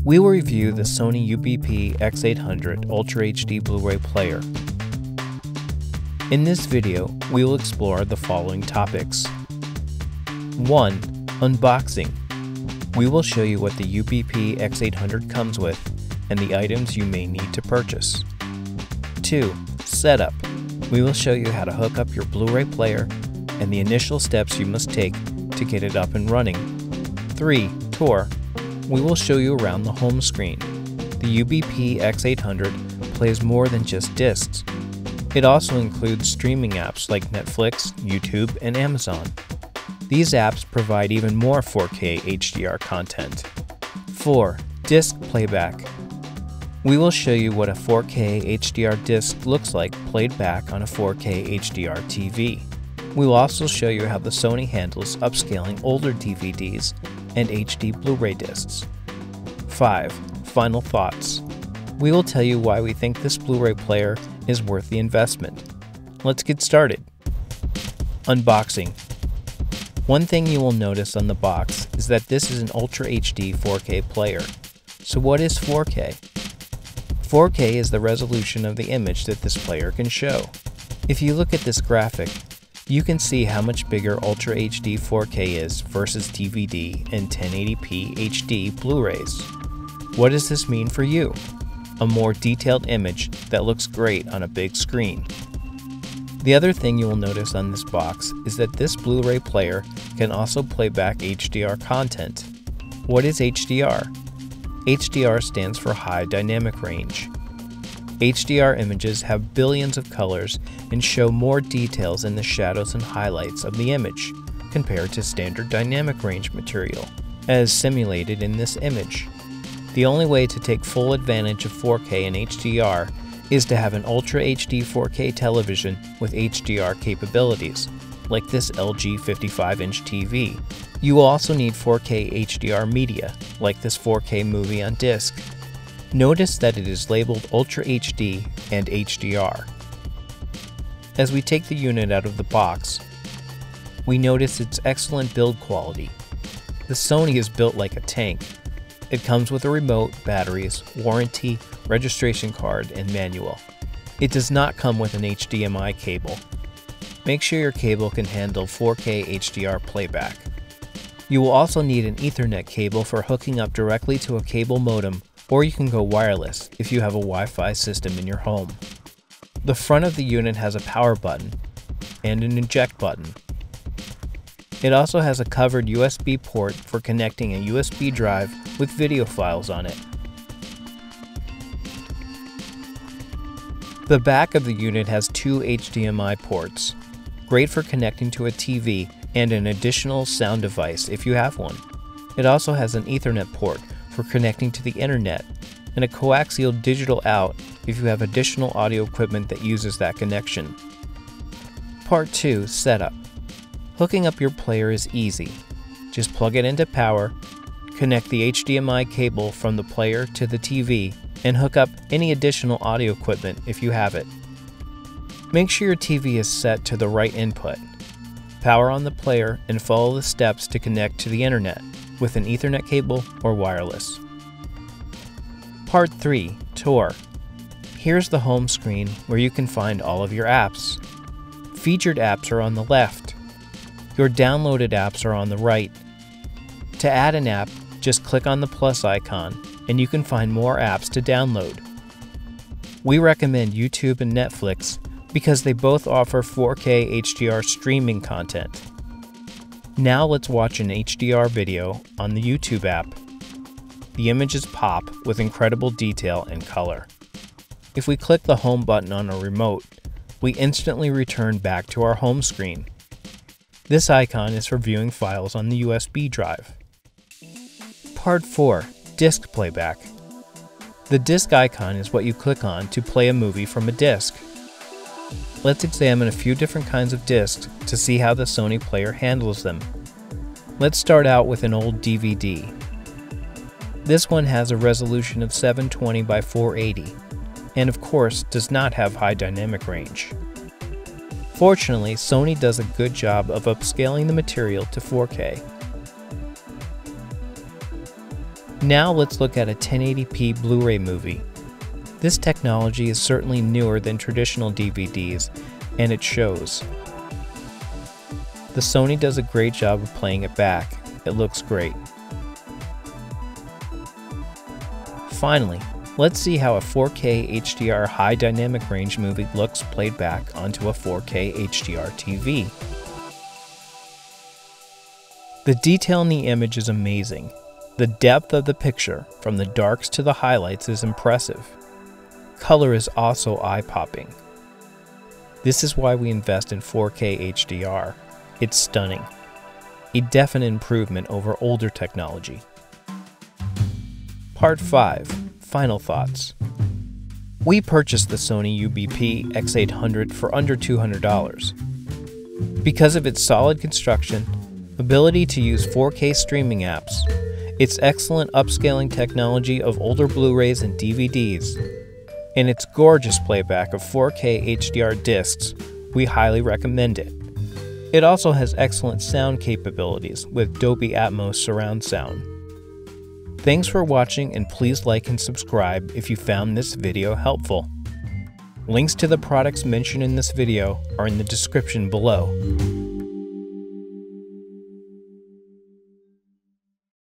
we will review the Sony UBP-X800 Ultra HD Blu-ray player. In this video, we will explore the following topics. 1. Unboxing. We will show you what the UBP-X800 comes with and the items you may need to purchase. 2. Setup. We will show you how to hook up your Blu-ray player and the initial steps you must take to get it up and running. 3. Tour. We will show you around the home screen. The UBP-X800 plays more than just discs. It also includes streaming apps like Netflix, YouTube, and Amazon. These apps provide even more 4K HDR content. 4. Disc playback. We will show you what a 4K HDR disc looks like played back on a 4K HDR TV. We will also show you how the Sony handles upscaling older DVDs and HD Blu-ray discs. 5. Final thoughts. We will tell you why we think this Blu-ray player is worth the investment. Let's get started. Unboxing. One thing you will notice on the box is that this is an Ultra HD 4K player. So what is 4K? 4K is the resolution of the image that this player can show. If you look at this graphic, you can see how much bigger Ultra HD 4K is versus DVD and 1080p HD Blu-rays. What does this mean for you? A more detailed image that looks great on a big screen. The other thing you will notice on this box is that this Blu-ray player can also play back HDR content. What is HDR? HDR stands for High Dynamic Range. HDR images have billions of colors and show more details in the shadows and highlights of the image compared to standard dynamic range material, as simulated in this image. The only way to take full advantage of 4K and HDR is to have an Ultra HD 4K television with HDR capabilities, like this LG 55-inch TV. You will also need 4K HDR media, like this 4K movie on disc. Notice that it is labeled Ultra HD and HDR. As we take the unit out of the box, we notice its excellent build quality. The Sony is built like a tank. It comes with a remote, batteries, warranty, registration card, and manual. It does not come with an HDMI cable. Make sure your cable can handle 4K HDR playback. You will also need an Ethernet cable for hooking up directly to a cable modem, or you can go wireless if you have a Wi-Fi system in your home. The front of the unit has a power button and an eject button. It also has a covered USB port for connecting a USB drive with video files on it. The back of the unit has two HDMI ports, great for connecting to a TV and an additional sound device if you have one. It also has an Ethernet port for connecting to the internet and a coaxial digital out if you have additional audio equipment that uses that connection. Part 2. Setup. Hooking up your player is easy. Just plug it into power, connect the HDMI cable from the player to the TV, and hook up any additional audio equipment if you have it. Make sure your TV is set to the right input. Power on the player and follow the steps to connect to the internet with an Ethernet cable or wireless. Part 3. Tour. Here's the home screen where you can find all of your apps. Featured apps are on the left. Your downloaded apps are on the right. To add an app, just click on the plus icon and you can find more apps to download. We recommend YouTube and Netflix because they both offer 4K HDR streaming content. Now let's watch an HDR video on the YouTube app. The images pop with incredible detail and color. If we click the home button on a remote, we instantly return back to our home screen. This icon is for viewing files on the USB drive. Part 4. Disc playback. The disc icon is what you click on to play a movie from a disc. Let's examine a few different kinds of discs to see how the Sony player handles them. Let's start out with an old DVD. This one has a resolution of 720 by 480, and of course does not have high dynamic range. Fortunately, Sony does a good job of upscaling the material to 4K. Now let's look at a 1080p Blu-ray movie. This technology is certainly newer than traditional DVDs, and it shows. The Sony does a great job of playing it back. It looks great. Finally, let's see how a 4K HDR high dynamic range movie looks played back onto a 4K HDR TV. The detail in the image is amazing. The depth of the picture, from the darks to the highlights, is impressive. Color is also eye-popping. This is why we invest in 4K HDR. It's stunning. A definite improvement over older technology. Part 5. Final thoughts. We purchased the Sony UBP-X800 for under $200. Because of its solid construction, ability to use 4K streaming apps, its excellent upscaling technology of older Blu-rays and DVDs, and its gorgeous playback of 4K HDR discs, we highly recommend it. It also has excellent sound capabilities with Dolby Atmos surround sound. Thanks for watching, and please like and subscribe if you found this video helpful. Links to the products mentioned in this video are in the description below.